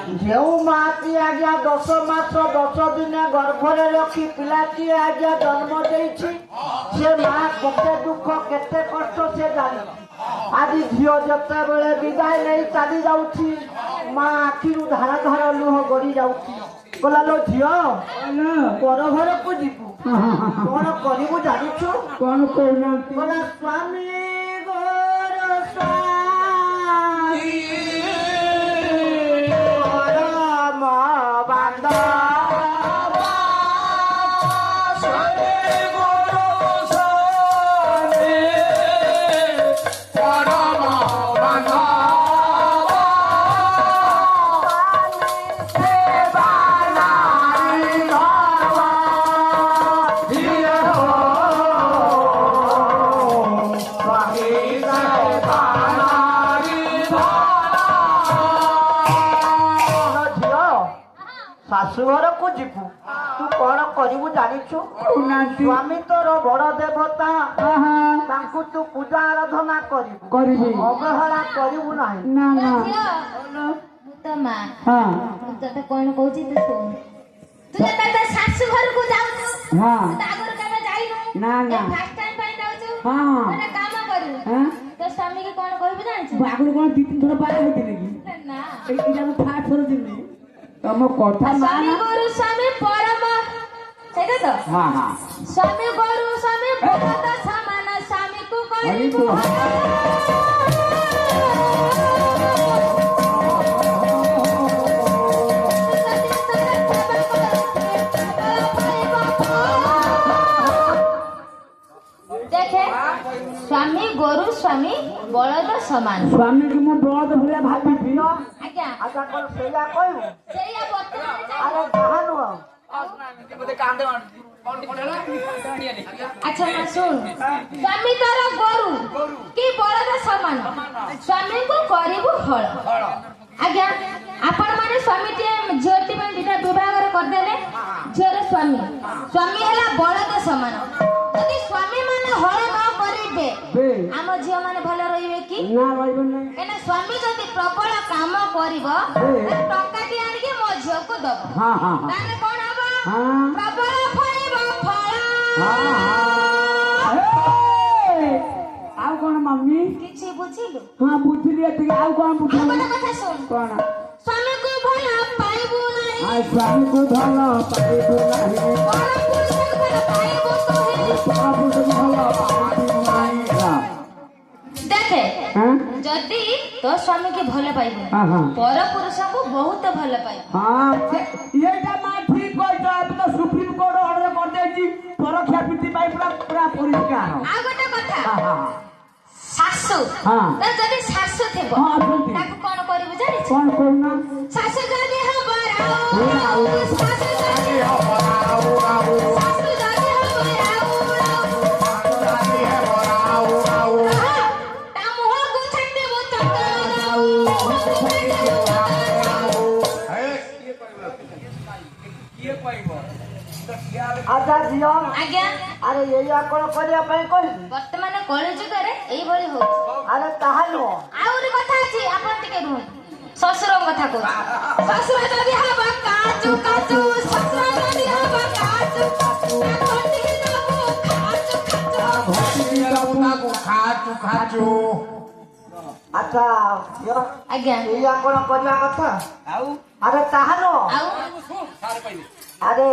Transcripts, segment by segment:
जो माटी आज्ञा 10 मास 10 दिन गर्भरे रखी पिलाटी आज्ञा जन्म देछि से माँ केते दुख केते कष्ट से जानी आज झील जते बेले विदाय नहीं चली जाउछि माँ आखिरु धारा धारा लुह गड़ी जाउछि बोला लो झील पर घर को जीवु कौन करू जानुछु कौन कहना बोला स्वामी गोर स्वामी परम बांधव शाशुघर को जीवु तू कौन करू जानिछु स्वामी तोर बड़ देवता तांकु तू पूजा आराधना करिबु अवहेला करिबु नाही ना ना तो मां हां तते कोन कहूची तू सुन तू तते सासु घर को जाऊ हां तू आगर केबे जाइनु ना ना फर्स्ट टाइम पाई जाऊ हां माने काम करू हां तो स्वामी के कोन कहबे जानिछु आगर कोन 2-3 थोड़ा बात होती नहीं ना एक दिन फाट थोड़ा दिन नहीं तम कथा स्वामी माना गुरु स्वामी परम सेटा तो हां हां स्वामी गुरु स्वामी भगत समान स्वामी को अरे करिबु तो देखे स्वामी गुरु स्वामी बलद समान स्वामी की मो बलद भलिया भाबी थी आज्ञा आजा कोन सेया कहू सेया वर्तमान अरे जहानु अच्छा ना सुन स्वामी तारा गुरु की बलद समान स्वामी को करिबु हळ आज्ञा आपण माने स्वामी टे ज्योति में दिटा विभाग कर देले झर स्वामी स्वामी हला बलद समान यदि स्वामी माने हळ न करिबे बे हम झियो माने भलो रहिबे की ना रहबो नहीं एना स्वामी जदि प्रबल काम करिबो टका टी आनि के मो झियो को दबो हां हां हां ताने कोन हबो हां प्रबल फळिबो फळ हां आउ कोन मम्मी किछि बुझिलु हां बुझली एति आउ कोन आपण बुझली कथा सुन कोन स्वामी को भला पाइबो नाही आ स्वामी को धन पाइबो नहीं परम पुरुष को पाइबो तो हे बाबू को धन पाइबो नहीं देखे हां जदि तो स्वामी के भले पाइबो हां हां पर पुरुष को बहुत भले पाइबो हां एटा मा ठीक कहत अब तो सुप्रीम कोर्ट ऑर्डर कर देछि परीक्षा पीति पाई पूरा परिष्कार आ गोटे कथा हां हां सासु हां तो जदि सासु थेबो हां सुनती ताको कोन करिबो जानि कौन कहना सासु जदि हबराओ सासु जदि हबराओ सासु जदि हबराओ ता मोह को छट्टे वो आजा झिल आज्ञा अरे ये कोन करिया पई कहू वर्तमान कଳି जुगरे एई भଳି होछ अरे ताहानु आउरी कथा अछि आपण टिके रुह ससुर कथा को ससुर जदि हबा काचू काचू ससुर जदि हबा काचू काचू घंटी दबो खाचू खाचू अच्छा यो आज्ञा ये कोन करिया कथा आउ अरे ताहानु आउ अरे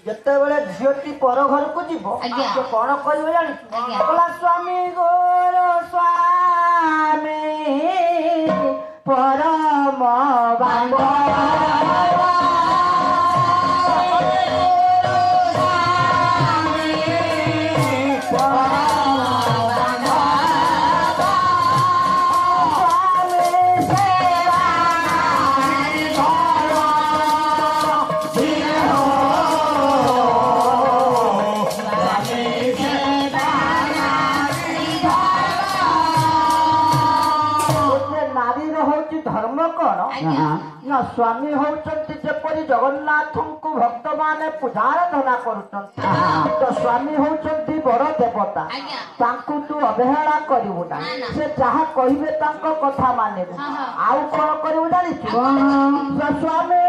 ଯେତେବେଳେ ଝିଅଟି ପର ଘରକୁ ଯିବ ଆଜ୍ଞା। ସେ କଣ କହିବ ଜାଣିଛୁ ଆଜ୍ଞା। କହିଲା ସ୍ୱାମୀ ଗୋର ସ୍ୱାମୀ ପରମ ବାନ୍ଧବ ଧର୍ମ ଆଜ୍ଞା ନା ସ୍ୱାମୀ ହଉଛନ୍ତି ଯେପରି ଜଗନ୍ନାଥଙ୍କୁ ଭକ୍ତମାନେ ପୂଜାରାଧନା କରୁଛନ୍ତି ତ ସ୍ୱାମୀ ହଉଛନ୍ତି ବଡ ଦେବତା ଆଜ୍ଞା ତାଙ୍କୁ ତୁ ଅବହେଳା କରିବୁ ନା ନା, ନା। ସେ ଯାହା କହିବେ ତାଙ୍କ କଥା ମାନିବୁ ହଁ, ହଁ। ଆଉ କଣ କରିବୁ ଜାଣିଛୁ ସେ ସ୍ୱାମୀ